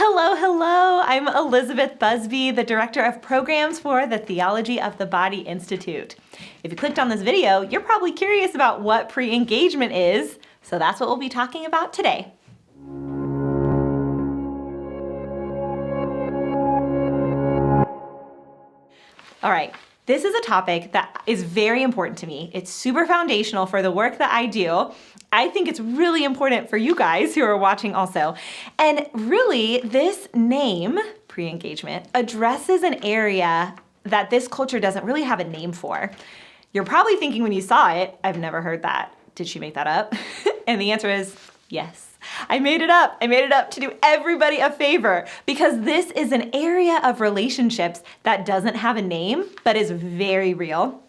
Hello, hello. I'm Elizabeth Busby, the Director of Programs for the Theology of the Body Institute. If you clicked on this video, you're probably curious about what pre-engagement is, so that's what we'll be talking about today. All right. This is a topic that is very important to me. It's super foundational for the work that I do. I think it's really important for you guys who are watching also. And really, this name, pre-engagement, addresses an area that this culture doesn't really have a name for. You're probably thinking when you saw it, I've never heard that. Did she make that up? And the answer is yes. I made it up. I made it up to do everybody a favor because this is an area of relationships that doesn't have a name, but is very real.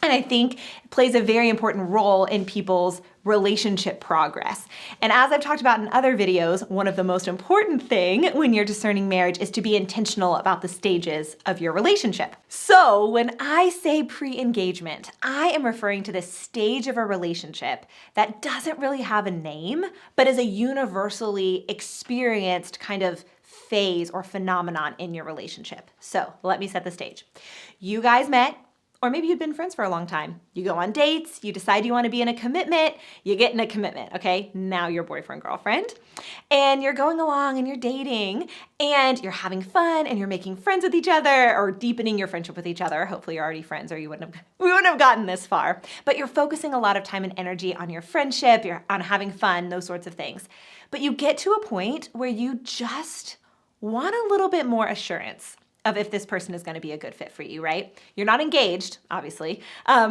And I think plays a very important role in people's relationship progress. And as I've talked about in other videos, one of the most important thing when you're discerning marriage is to be intentional about the stages of your relationship. So when I say pre-engagement, I am referring to the stage of a relationship that doesn't really have a name, but is a universally experienced kind of phase or phenomenon in your relationship. So let me set the stage. You guys met, or maybe you've been friends for a long time. You go on dates, you decide you want to be in a commitment, you get in a commitment, okay? Now you're boyfriend, girlfriend. And you're going along and you're dating and you're having fun and you're making friends with each other or deepening your friendship with each other. Hopefully you're already friends or we wouldn't have gotten this far. But you're focusing a lot of time and energy on your friendship, you're on having fun, those sorts of things. But you get to a point where you just want a little bit more assurance of if this person is going to be a good fit for you, right? You're not engaged, obviously,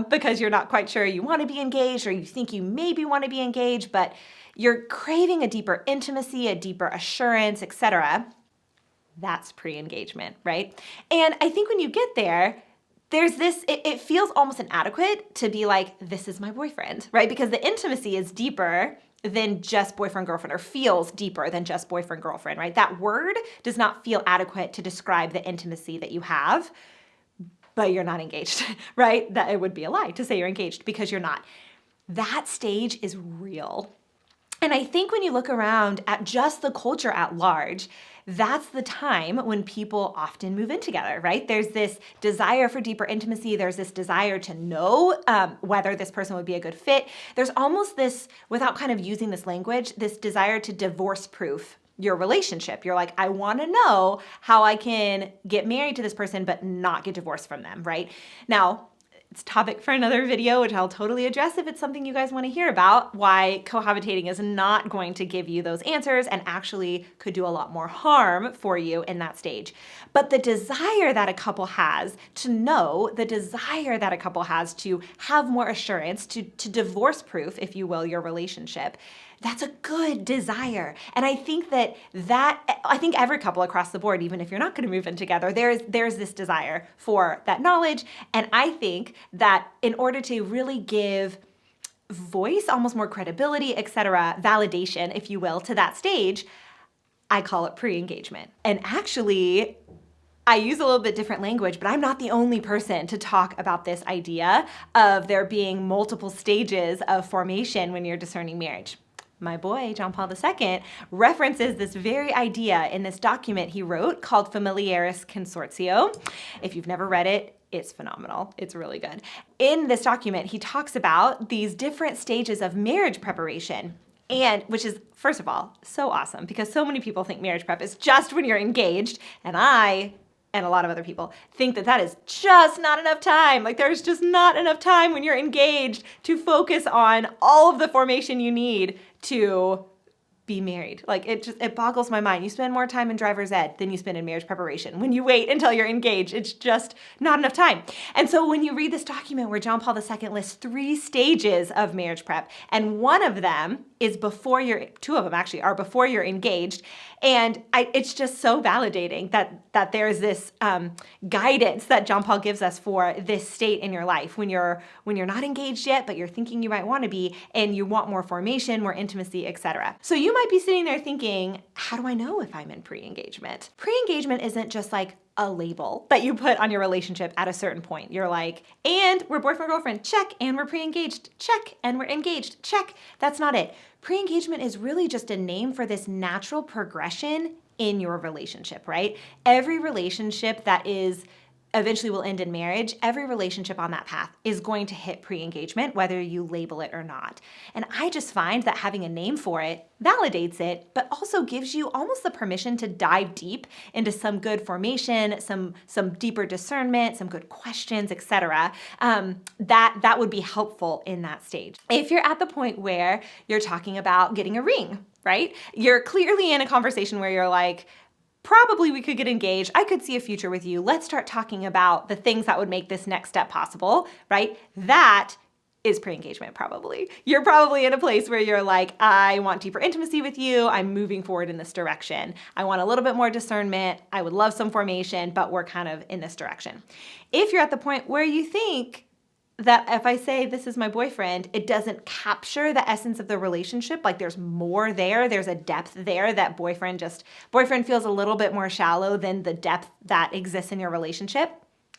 because you're not quite sure you want to be engaged or you think you maybe want to be engaged, but you're craving a deeper intimacy, a deeper assurance, etc. That's pre-engagement, right? And I think when you get there, there's this, it feels almost inadequate to be like, this is my boyfriend, right? Because the intimacy is deeper than just boyfriend, girlfriend, or feels deeper than just boyfriend, girlfriend, right? That word does not feel adequate to describe the intimacy that you have, but you're not engaged, right? That it would be a lie to say you're engaged because you're not. That stage is real. And I think when you look around at just the culture at large, that's the time when people often move in together, right? There's this desire for deeper intimacy. There's this desire to know whether this person would be a good fit. There's almost this, without kind of using this language, this desire to divorce-proof your relationship. You're like, I want to know how I can get married to this person but not get divorced from them, right? Now, it's a topic for another video, which I'll totally address if it's something you guys want to hear about, why cohabitating is not going to give you those answers and actually could do a lot more harm for you in that stage. But the desire that a couple has to know, the desire that a couple has to have more assurance, to divorce-proof, if you will, your relationship, that's a good desire. And I think I think every couple across the board, even if you're not going to move in together, there's this desire for that knowledge. And I think that in order to really give voice, almost more credibility, etc., validation, if you will, to that stage, I call it pre-engagement. And actually, I use a little bit different language, but I'm not the only person to talk about this idea of there being multiple stages of formation when you're discerning marriage. My boy, John Paul II, references this very idea in this document he wrote called Familiaris Consortio. If you've never read it, it's phenomenal. It's really good. In this document, he talks about these different stages of marriage preparation. And which is, first of all, so awesome because so many people think marriage prep is just when you're engaged. And I, and a lot of other people, think that that is just not enough time. Like there's just not enough time when you're engaged to focus on all of the formation you need to be married. Like it boggles my mind. You spend more time in driver's ed than you spend in marriage preparation. When you wait until you're engaged, it's just not enough time. And so when you read this document where John Paul II lists 3 stages of marriage prep, and one of them is before two of them actually are before you're engaged. And it's just so validating that there's this guidance that John Paul gives us for this state in your life when you're not engaged yet, but you're thinking you might want to be, and you want more formation, more intimacy, etc. So you might be sitting there thinking, how do I know if I'm in pre-engagement? Pre-engagement isn't just like a label that you put on your relationship at a certain point. You're like, and we're boyfriend, girlfriend, check, and we're pre-engaged, check, and we're engaged, check. That's not it. Pre-engagement is really just a name for this natural progression in your relationship, right? Every relationship that is eventually will end in marriage, every relationship on that path is going to hit pre-engagement, whether you label it or not. And I just find that having a name for it validates it, but also gives you almost the permission to dive deep into some good formation, some deeper discernment, some good questions, etc. That would be helpful in that stage. If you're at the point where you're talking about getting a ring, right? You're clearly in a conversation where you're like, probably we could get engaged. I could see a future with you. Let's start talking about the things that would make this next step possible, right? That is pre-engagement probably. You're probably in a place where you're like, I want deeper intimacy with you. I'm moving forward in this direction. I want a little bit more discernment. I would love some formation, but we're kind of in this direction. If you're at the point where you think that if I say this is my boyfriend, it doesn't capture the essence of the relationship, like there's more there, there's a depth there that boyfriend feels a little bit more shallow than the depth that exists in your relationship,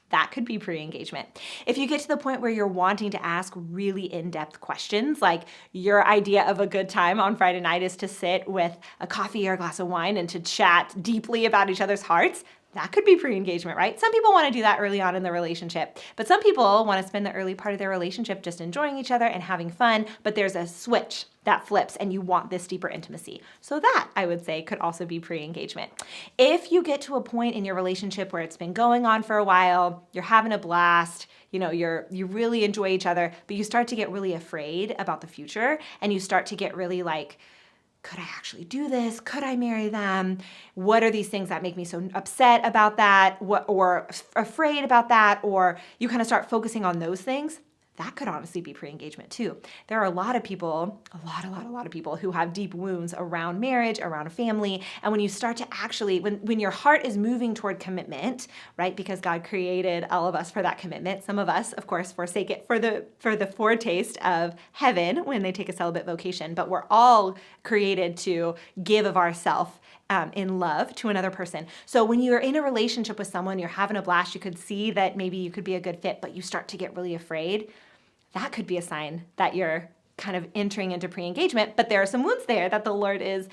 that could be pre-engagement. If you get to the point where you're wanting to ask really in-depth questions, like your idea of a good time on Friday night is to sit with a coffee or a glass of wine and to chat deeply about each other's hearts, that could be pre-engagement, right? Some people want to do that early on in the relationship, but some people want to spend the early part of their relationship just enjoying each other and having fun, but there's a switch that flips and you want this deeper intimacy. So that, I would say, could also be pre-engagement. If you get to a point in your relationship where it's been going on for a while, you're having a blast, you really enjoy each other, but you start to get really afraid about the future and you start to get really like, could I actually do this? Could I marry them? What are these things that make me so upset about that? Or afraid about that? Or you kind of start focusing on those things. That could honestly be pre-engagement too. There are a lot of people, a lot of people who have deep wounds around marriage, around a family. And when you start to actually, when your heart is moving toward commitment, right? Because God created all of us for that commitment. Some of us, of course, forsake it for the foretaste of heaven when they take a celibate vocation. But we're all created to give of ourself in love to another person. So when you're in a relationship with someone, you're having a blast, you could see that maybe you could be a good fit, but you start to get really afraid. That could be a sign that you're kind of entering into pre-engagement, but there are some wounds there that the Lord is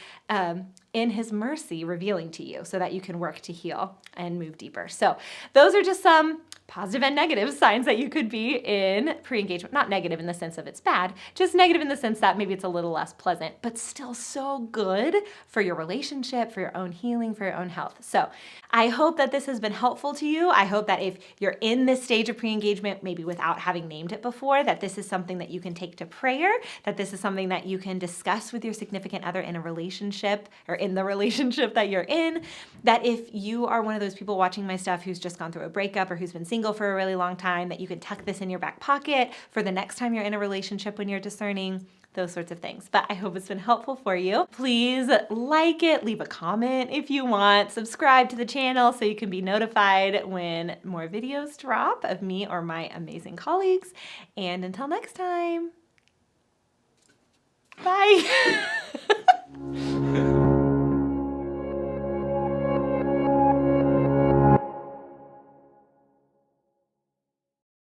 in his mercy revealing to you so that you can work to heal and move deeper. So those are just some positive and negative signs that you could be in pre-engagement. Not negative in the sense of it's bad, just negative in the sense that maybe it's a little less pleasant, but still so good for your relationship, for your own healing, for your own health. So I hope that this has been helpful to you. I hope that if you're in this stage of pre-engagement, maybe without having named it before, that this is something that you can take to prayer, that this is something that you can discuss with your significant other in a relationship or in the relationship that you're in, that if you are one of those people watching my stuff who's just gone through a breakup or who's been single for a really long time, that you can tuck this in your back pocket for the next time you're in a relationship when you're discerning, those sorts of things. But I hope it's been helpful for you. Please like it, leave a comment if you want, subscribe to the channel so you can be notified when more videos drop of me or my amazing colleagues. And until next time, bye.